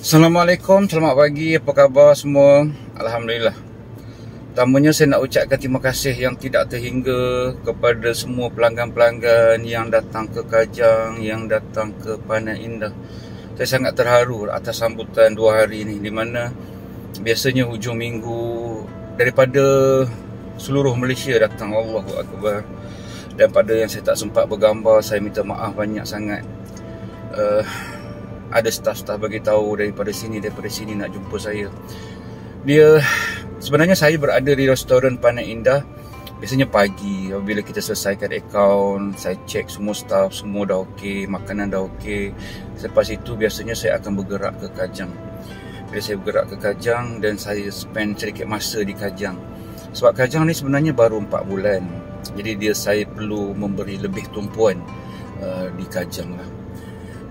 Assalamualaikum, selamat pagi, apa khabar semua? Alhamdulillah. Pertamanya saya nak ucapkan terima kasih yang tidak terhingga kepada semua pelanggan-pelanggan yang datang ke Kajang, yang datang ke Panai Indah. Saya sangat terharu atas sambutan 2 hari ini, di mana biasanya hujung minggu daripada seluruh Malaysia datang. Allahu Akbar. Dan pada yang saya tak sempat bergambar, saya minta maaf banyak sangat. Ada staf-staf bagi tahu daripada sini nak jumpa saya. Sebenarnya saya berada di restoran Panai Indah biasanya pagi. Apabila kita selesaikan akaun, saya cek semua staf, semua dah okey, makanan dah okey. Selepas itu biasanya saya akan bergerak ke Kajang. Bila saya bergerak ke Kajang dan saya spend sedikit masa di Kajang. Sebab Kajang ni sebenarnya baru 4 bulan. Jadi saya perlu memberi lebih tumpuan di Kajang lah.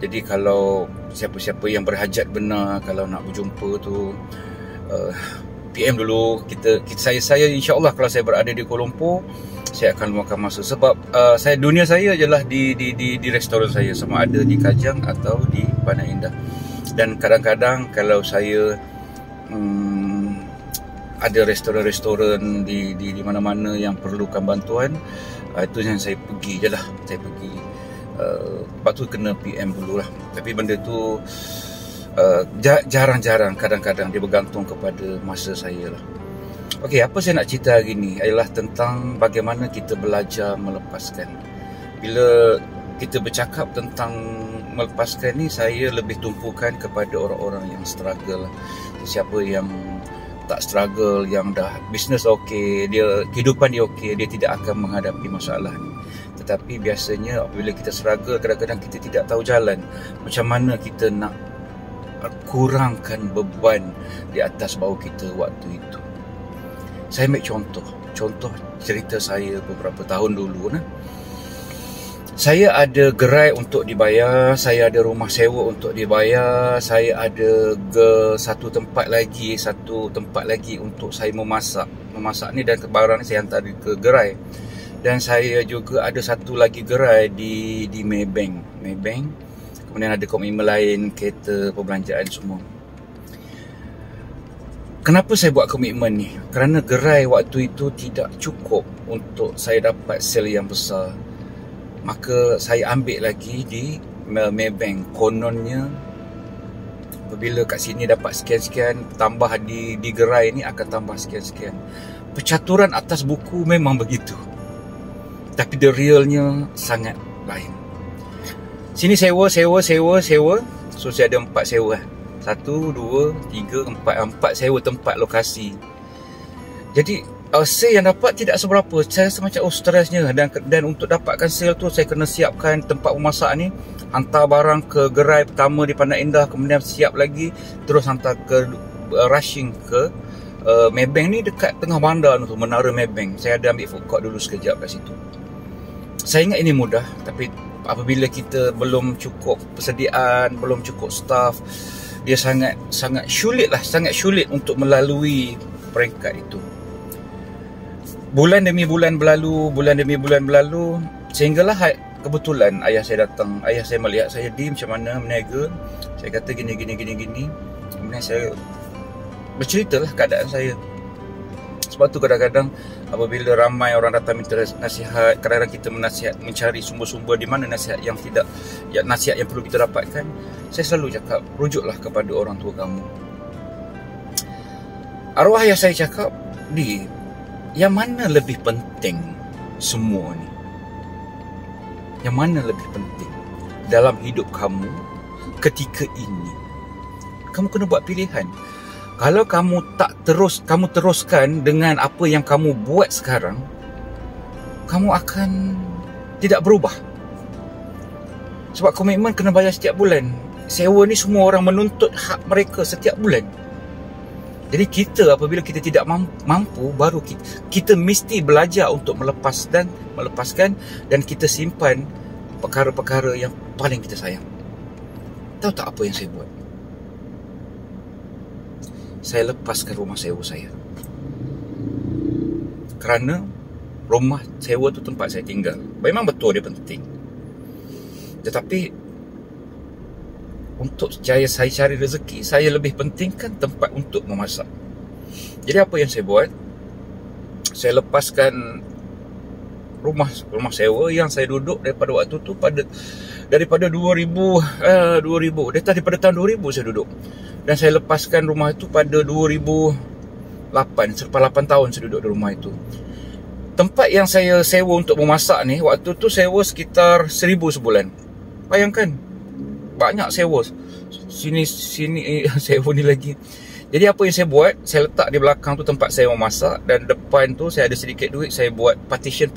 Jadi kalau siapa-siapa yang berhajat benar, kalau nak berjumpa tu, PM dulu. Saya insya-Allah kalau saya berada di Kuala Lumpur, saya akan luangkan masa. Sebab dunia saya adalah di restoran saya, sama ada di Kajang atau di Panai Indah. Dan kadang-kadang kalau saya ada restoran-restoran di mana-mana yang perlukan bantuan, itu yang saya pergi je lah. Saya pergi. Lepas tu kena PM dulu lah. Tapi benda tu jarang-jarang, kadang-kadang dia bergantung kepada masa saya lah. Okey, apa saya nak cerita hari ni ialah tentang bagaimana kita belajar melepaskan. Bila kita bercakap tentang melepaskan ni, saya lebih tumpukan kepada orang-orang yang struggle. Siapa yang tak struggle, yang dah bisnes okey, kehidupan dia okey, dia tidak akan menghadapi masalah ni. Tetapi biasanya apabila kita struggle, kadang-kadang kita tidak tahu jalan. Macam mana kita nak kurangkan beban di atas bahu kita waktu itu. Saya ambil contoh cerita saya beberapa tahun dulu. Saya ada gerai untuk dibayar, saya ada rumah sewa untuk dibayar, saya ada satu tempat lagi untuk saya memasak. Memasak ni dan barang ni saya hantar ke gerai. Dan saya juga ada satu lagi gerai di Maybank. Kemudian ada komitmen lain, kereta, perbelanjaan semua. Kenapa saya buat komitmen ni? Kerana gerai waktu itu tidak cukup untuk saya dapat sale yang besar. Maka saya ambil lagi di Maybank. Kononnya apabila kat sini dapat sekian-sekian, tambah di gerai ni akan tambah sekian-sekian. Percaturan atas buku memang begitu. Tapi the realnya sangat lain. Sini sewa. So saya ada 4 sewa. 1, 2, 3, 4 sewa tempat lokasi. Jadi sale yang dapat tidak seberapa. Saya rasa macam stresnya. Dan untuk dapatkan sale tu, saya kena siapkan tempat memasak ni, hantar barang ke gerai pertama di Panai Indah, kemudian siap lagi, terus hantar ke rushing ke Maybank ni dekat tengah bandar tu, Menara Maybank. Saya ada ambil food court dulu sekejap kat situ. Saya ingat ini mudah, tapi apabila kita belum cukup persediaan, belum cukup staff, dia sangat sulit untuk melalui peringkat itu. Bulan demi bulan berlalu, sehinggalah kebetulan ayah saya datang. Ayah saya melihat saya di macam mana berniaga. Saya kata gini. Kemudian saya berceritalah keadaan saya. Sebab tu kadang-kadang apabila ramai orang datang minta nasihat, kadang-kadang kita mencari sumber-sumber di mana nasihat yang perlu kita dapatkan. Saya selalu cakap, rujuklah kepada orang tua kamu. Arwah ayah saya cakap, yang mana lebih penting semua ni? Yang mana lebih penting dalam hidup kamu ketika ini? Kamu kena buat pilihan. Kalau kamu teruskan dengan apa yang kamu buat sekarang, kamu akan tidak berubah. Sebab komitmen kena bayar setiap bulan. Sewa ni semua orang menuntut hak mereka setiap bulan. Jadi kita apabila kita tidak mampu, baru kita mesti belajar untuk melepaskan dan kita simpan perkara-perkara yang paling kita sayang. Tahu tak apa yang saya buat? Saya lepaskan rumah sewa saya. Kerana rumah sewa tu tempat saya tinggal. Memang betul dia penting. Tetapi untuk saya cari rezeki, saya lebih pentingkan tempat untuk memasak. Jadi apa yang saya buat? Saya lepaskan rumah sewa yang saya duduk daripada waktu tu daripada 2000 daripada tahun 2000 saya duduk, dan saya lepaskan rumah itu pada 2008. Selepas 8 tahun saya duduk di rumah itu. Tempat yang saya sewa untuk memasak ni, waktu tu sewa sekitar 1000 sebulan. Bayangkan, banyak sewa. Sini sewa ni lagi. Jadi apa yang saya buat, saya letak di belakang tu tempat saya memasak, dan depan tu saya ada sedikit duit, saya buat partition,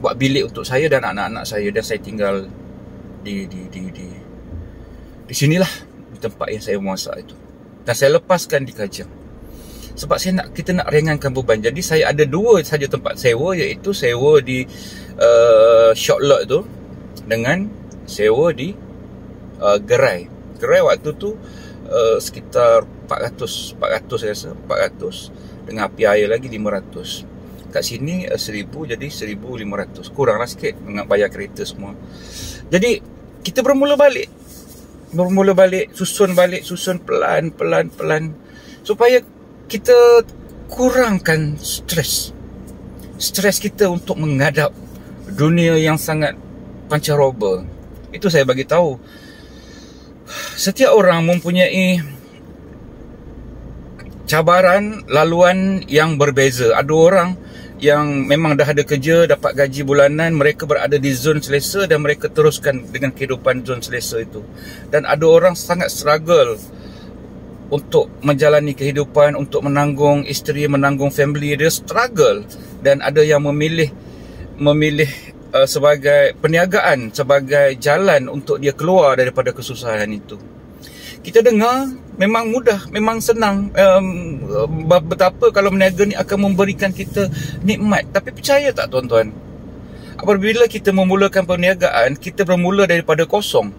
buat bilik untuk saya dan anak-anak saya, dan saya tinggal di sinilah, di tempat yang saya memasak itu. Dan saya lepaskan di Kajang. Sebab kita nak ringankan beban. Jadi saya ada 2 saja tempat sewa, iaitu sewa di short lot tu dengan sewa di gerai. Gerai waktu tu sekitar 400 saya rasa, 400 dengan api air lagi 500. Kat sini 1000, jadi 1500. Kuranglah sikit dengan bayar kereta semua. Jadi kita bermula balik, susun pelan supaya kita kurangkan stres kita untuk menghadap dunia yang sangat pancaroba. Itu saya bagi tahu. Setiap orang mempunyai cabaran laluan yang berbeza. Ada orang yang memang dah ada kerja, dapat gaji bulanan, mereka berada di zon selesa dan mereka teruskan dengan kehidupan zon selesa itu. Dan ada orang sangat struggle untuk menjalani kehidupan, untuk menanggung isteri, menanggung family, dia struggle. Dan ada yang memilih sebagai perniagaan, sebagai jalan untuk dia keluar daripada kesusahan itu. Kita dengar memang mudah, memang senang, betapa kalau berniaga ni akan memberikan kita nikmat. Tapi percaya tak tuan-tuan, apabila kita memulakan perniagaan, kita bermula daripada kosong.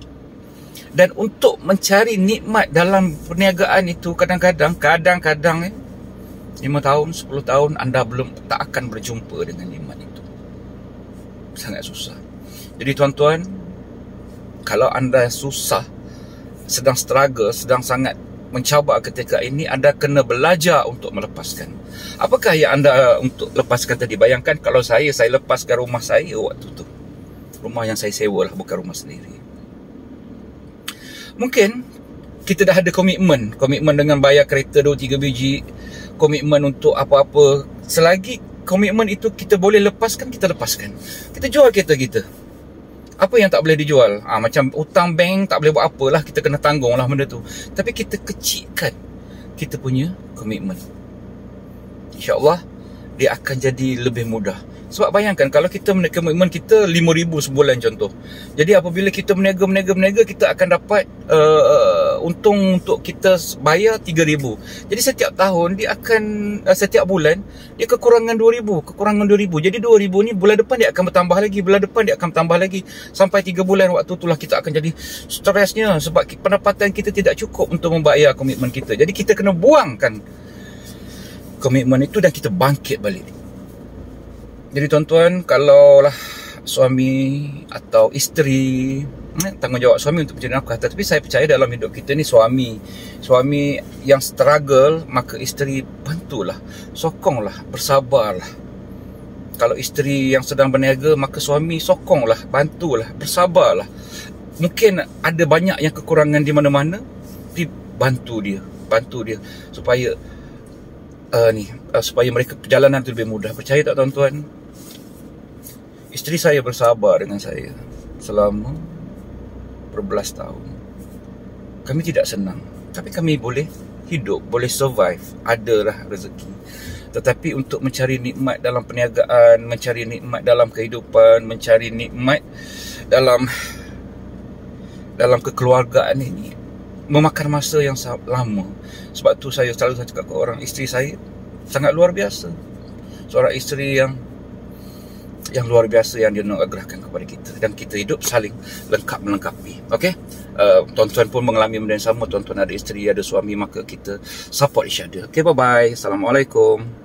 Dan untuk mencari nikmat dalam perniagaan itu, kadang-kadang 5 tahun, 10 tahun anda tak akan berjumpa dengan nikmat itu. Sangat susah. Jadi tuan-tuan, kalau anda susah, sedang struggle, sedang sangat mencabar ketika ini, anda kena belajar untuk melepaskan. Apakah yang anda untuk lepaskan tadi? Bayangkan kalau saya lepaskan rumah saya waktu tu. Rumah yang saya sewa lah, bukan rumah sendiri. Mungkin kita dah ada komitmen dengan bayar kereta 2-3 biji, komitmen untuk apa-apa. Selagi komitmen itu kita boleh lepaskan, kita lepaskan. Kita jual kereta kita. Apa yang tak boleh dijual? Macam hutang bank tak boleh buat apalah, kita kena tanggung lah benda tu. Tapi kita kecilkan kita punya komitmen. InsyaAllah dia akan jadi lebih mudah. Sebab bayangkan kalau kita komitmen kita 5,000 sebulan contoh. Jadi apabila kita berniaga, kita akan dapat untung untuk kita bayar 3,000. Jadi setiap tahun dia akan, setiap bulan dia kekurangan 2,000. Jadi 2,000 ni bulan depan dia akan bertambah lagi, bulan depan dia akan tambah lagi, sampai 3 bulan. Waktu itulah kita akan jadi stresnya sebab pendapatan kita tidak cukup untuk membayar komitmen kita. Jadi kita kena buangkan komitmen itu dan kita bangkit balik. Jadi tuan-tuan, kalaulah suami atau isteri, tanggungjawab suami untuk mencari nafkah. Tapi saya percaya dalam hidup kita ni, suami yang struggle, maka isteri bantulah, sokonglah, bersabarlah. Kalau isteri yang sedang berniaga, maka suami sokonglah, bantulah, bersabarlah. Mungkin ada banyak yang kekurangan di mana-mana, tapi bantu dia supaya supaya mereka perjalanan itu lebih mudah. Percaya tak tuan-tuan? Isteri saya bersabar dengan saya selama berbelas tahun. Kami tidak senang, tapi kami boleh hidup, boleh survive, adalah rezeki. Tetapi untuk mencari nikmat dalam perniagaan, mencari nikmat dalam kehidupan, mencari nikmat dalam kekeluargaan ini memakan masa yang lama. Sebab tu saya selalu cakap ke orang, isteri saya sangat luar biasa. Seorang isteri yang luar biasa yang dia menganugerahkan kepada kita, dan kita hidup saling melengkapi. Okey, tuan-tuan pun mengalami benda yang sama. Tuan-tuan ada isteri, ada suami, maka kita support each other. Okey, bye bye. Assalamualaikum.